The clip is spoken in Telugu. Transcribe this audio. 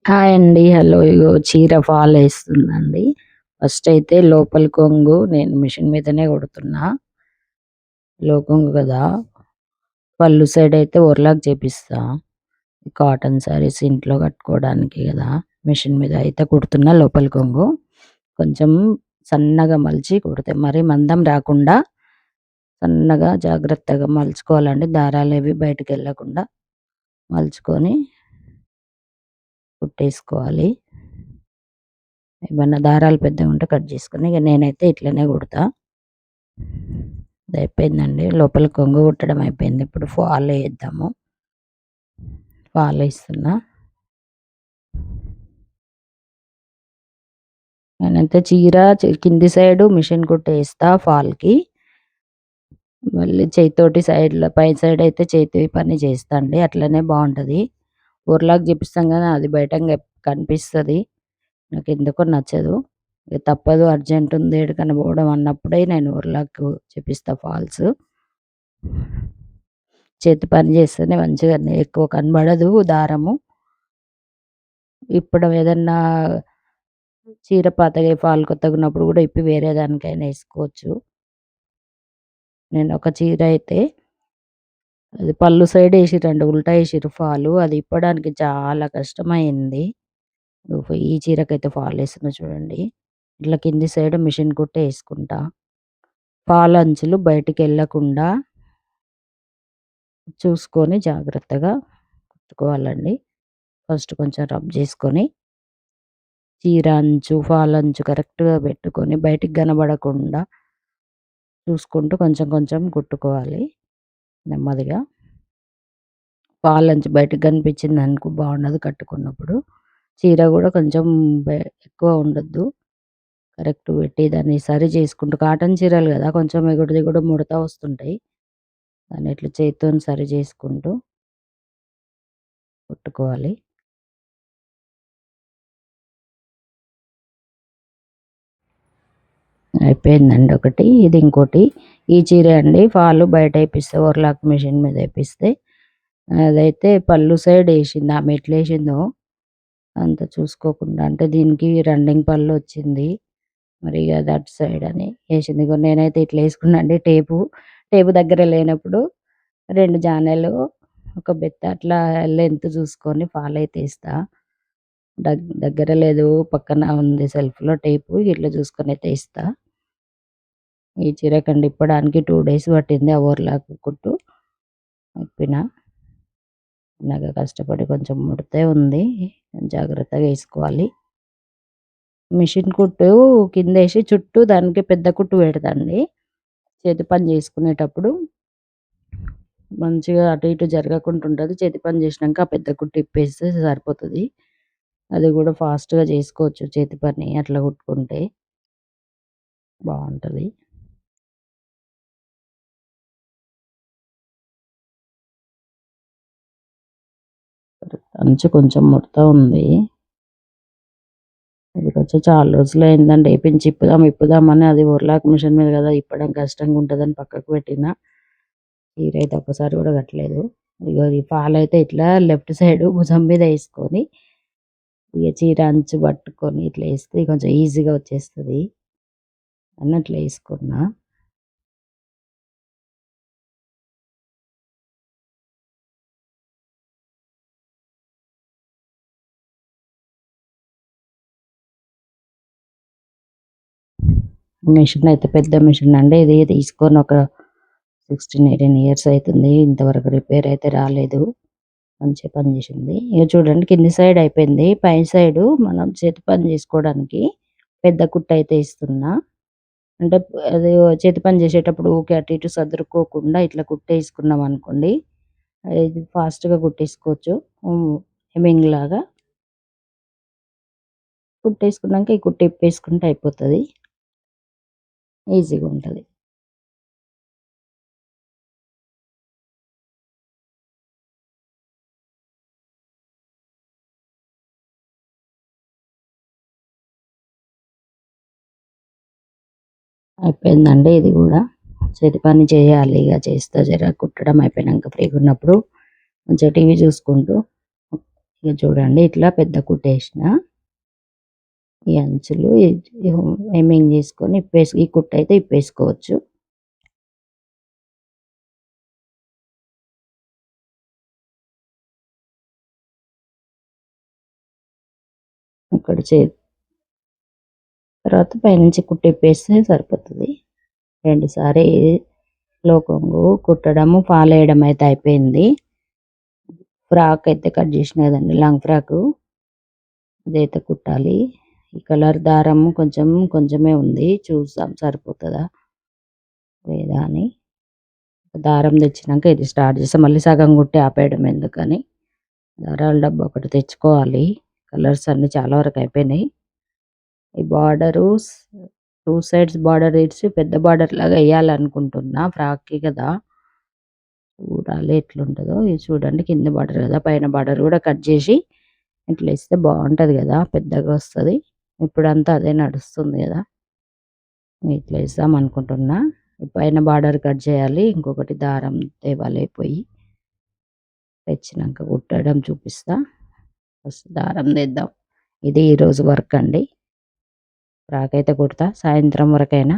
హాయ్ అండి. హలో. ఇగో చీర ఫాల్ ఏస్తుందండి. ఫస్ట్ అయితే లోపలి కొంగు నేను మిషన్ మీదనే కుడుతున్నా. లో కొంగు గదా! పళ్ళు సైడ్ అయితే ఓవర్‌లాక్ చేపిస్తా. కాటన్ శారీస్ ఇంట్లో కట్టుకోవడానికి గదా! మిషన్ మీద అయితే కుడుతున్నా లోపలి కొంగు. కొంచెం సన్నగా మలిచి కుడితే మరీ మందం రాకుండా సన్నగా జాగ్రత్తగా మలుచుకోవాలండి. దారాలవి బయటికెళ్ళకుండా మలుచుకొని కుట్టేసుకోవాలి. ఏమన్నా దారాలు పెద్దగుంటే కట్ చేసుకొని ఇగ నేనైతే ఇట్లనే కుడతా. ఇదయిపోయిందండి. లోపల కొంగు కుట్టడం అయిపోయింది. ఇప్పుడు ఫాల్ ఏద్దాము. ఫాల్ ఏస్తున్నా. నేనైతే చీర కింది సైడు మిషన్ కుట్టేస్తా ఫాల్‌కి. మళ్ళీ చేయితోటి సైడ్‌లో పై సైడ్ అయితే చేతి పని చేస్తా అండి. అట్లనే బావుంటది. ఓవర్‌లాక్ చేపిస్తాం గానీ అది బయటంగా కనిపిస్తది. నాకెందుకో నచ్చదు. ఇగ తప్పదు అర్జెంట్ ఉంది ఏడికన్నా పోవడం అన్నప్పుడే నేను ఓవర్‌లాక్ చేపిస్తా ఫాల్స్. చేతి పని చేస్తేనే మంచిగా ఎక్కువ కనబడదు దారము. ఇప్పడం ఏదన్నా చీర పాతగా ఫాల్ కొత్తగున్నప్పుడు గూడా ఇప్పి వేరే దానికైనా ఏసుకోవచ్చు. నేనొక చీర అయితే అది పళ్ళు సైడ్ ఏసిర్రండి. ఉల్టా ఏసిర్రు ఫాలు. అది ఇప్పడానికి చాలా కష్టమయింది. ఈ చీరకైతే ఫాల్ ఏస్తున్నా చూడండి. ఇట్లా కింది సైడ్ మిషన్ కుట్టే ఏసుకుంటా. ఫాల్ అంచులు బయటికెళ్ళకుండా చూసుకొని జాగ్రత్తగా కుట్టుకోవాలండి. ఫస్ట్ కొంచెం రబ్ జేసుకొని చీర అంచు, ఫాల్ అంచు కరెక్ట్‌గా పెట్టుకొని బయటికి కనబడకుండా చూసుకుంటూ కొంచెం కొంచెం కుట్టుకోవాలి నెమ్మదిగా. ఫాల్ అంచు బయటకి కనిపించిందనుకో బాగుండదు కట్టుకున్నప్పుడు. చీర గూడా కొంచెం బె ఎక్కువ ఉండొద్దు. కరెక్ట్ పెట్టి దాన్ని సరి చేసుకుంటూ కాటన్ చీరలు గదా! కొంచెం ఎగుడు దిగుడు ముడత వస్తుంటాయి. దాన్ని ఇట్లా చేత్తోని సరి చేసుకుంటూ కుట్టుకోవాలి. అయిపోయిందండి ఒకటి. ఇది ఇంకోటి. ఈ చీరే అండి ఫాలు బయట ఏపిస్తే ఓవర్‌లాక్ మిషన్ మీద ఏపిస్తే అదైతే పళ్ళు సైడ్ ఏసింది. ఆమె ఎట్లేసిందో అంత చూసుకోకుండా అంటే దీనికి రన్నింగ్ పళ్ళొచ్చింది. మరి ఇగ అది అటు సైడ్ అని ఏసింది. ఇగో నేనైతే ఇట్లా ఏసుకున్నా అండి టేపు. టేపు దగ్గర లేనప్పుడు 2 జానెలు, ఒక బెత్త అట్లా లెంత్ చూసుకొని ఫాలయితే ఏస్తా. దగ్గర లేదు పక్కన ఉంది సెల్ఫ్‌లో టేపు ఇట్లా చూసుకొనైతే ఏస్తా. ఈ చీరకండి ఇప్పడానికి 2 డేస్ పట్టింది ఆ ఓవర్‌లాక్ కుట్టు. ఇప్పిన. చిన్నగా కష్టపడి కొంచెం ముడతే ఉంది. జాగ్రత్తగా ఏసుకోవాలి. మిషన్ కుట్టు కిందేసి చుట్టూ దానికి పెద్ద కుట్టు పెడతా అండి. చేతి పని చేసుకునేటప్పుడు మంచిగా అటు ఇటు జరగకుండా ఉంటది. చేతి పని చేసినంక ఆ పెద్ద కుట్టు ఇప్పేస్తే సరిపోతది. అది గూడా ఫాస్ట్‌గా చేసుకోవచ్చు చేతి పని అట్లా కుట్టుకుంటే బావుంటది. అంచు కొంచెం ముడత ఉంది. ఇది కొంచెం చాలా రోజులయిందండి ఏపించి ఇప్పుదామని అది ఓర్లాక్ మిషన్ మీద గదా! ఇప్పడం కష్టంగా ఉంటదని పక్కకు పెట్టిన. చీర అయితే ఒక్కసారి గూడా కట్టలేదు. ఇగో ఈ ఫాలయితే ఇట్లా లెఫ్ట్ సైడు భుజం మీద ఏసుకొని, ఇగ చీర అంచు పట్టుకొని ఇట్లా ఏస్తే కొంచెం ఈజీగా వచ్చేస్తది. అన్నట్లు ఏసుకున్నా. మిషన్ అయితే పెద్ద మిషన్ అండి. ఇది తీసుకొని ఒక 16, 18 ఇయర్స్ అయితుంది. ఇంతవరకు రిపేర్ అయితే రాలేదు. మంచిగా పనిచేసింది. ఇగ చూడండి కింది సైడ్ అయిపోయింది. పై సైడు మనం చేతి పని చేసుకోవడానికి పెద్ద కుట్టయితే ఇస్తున్నా. అంటే అది చేతి పని చేసేటప్పుడు ఊకే అటు ఇటు సదురుకోకుండా ఇట్లా కుట్టేసుకున్నామనుకోండి, ఇది ఫాస్ట్‌గా కుట్టేసుకోవచ్చు. హెమ్మింగ్‌లాగా కుట్టేసుకున్నాక ఈ కుట్టు ఇప్పేసుకుంటే అయిపోతది. ఈజీగుంటది. అయిపోయిందండి ఇది గూడా. చేతి పని చేయాలి ఇగ చేస్తా జర కుట్టడం అయిపోయినంక ఫ్రీగున్నప్పుడు మంచిగా టీవీ చూసుకుంటూ ఇక చూడండి ఇట్లా పెద్ద కుట్టేసిన ఈ అంచులు హెమ్మింగ్ చేసుకొని ఈ కుట్టు అయితే ఇప్పేసుకోవచ్చు. ఇక్కడ తర్వాత పైనుంచి కుట్టు ఇప్పేస్తే సరిపోతుంది. 2 సారి లో కొంగు కుట్టడము ఫాల్ వేయడం అయితే అయిపోయింది. ఫ్రాక్ అయితే కట్ చేసిన కదండి, లాంగ్ ఫ్రాకు అదైతే కుట్టాలి. ఈ కలర్ దారము కొంచెమే ఉంది, చూద్దాం సరిపోతుందా లేదా అని. దారం తెచ్చినాక ఇది స్టార్ట్ చేస్తాం, మళ్ళీ సగం కుట్టి ఆపేయడం ఎందుకని. దారాల డబ్బా ఒకటి తెచ్చుకోవాలి. కలర్స్ అన్నీ చాలా వరకు అయిపోయినాయి. ఈ బార్డరు 2 సైడ్స్ బార్డర్ ఇచ్చి పెద్ద బార్డర్ లాగా వేయాలనుకుంటున్నా, ఫ్రాక్కి కదా. చూడాలి ఎట్లుంటుందో. ఇది చూడండి కింద బార్డర్ కదా, పైన బార్డర్ కూడా కట్ చేసి ఇట్లా ఇస్తే బాగుంటుంది కదా, పెద్దగా వస్తుంది. ఇప్పుడంతా అదే నడుస్తుంది కదా, ఇట్లా ఇస్తాం అనుకుంటున్నా. పైన బార్డర్ కట్ చేయాలి, ఇంకొకటి దారం తేవాలి పోయి. తెచ్చినాక కుట్టడం చూపిస్తా. ఫస్ట్ దారం తెద్దాం. ఇది ఈరోజు వర్క్ అండి. ఫ్రాక్ అయితే కుడతా సాయంత్రం వరకైనా.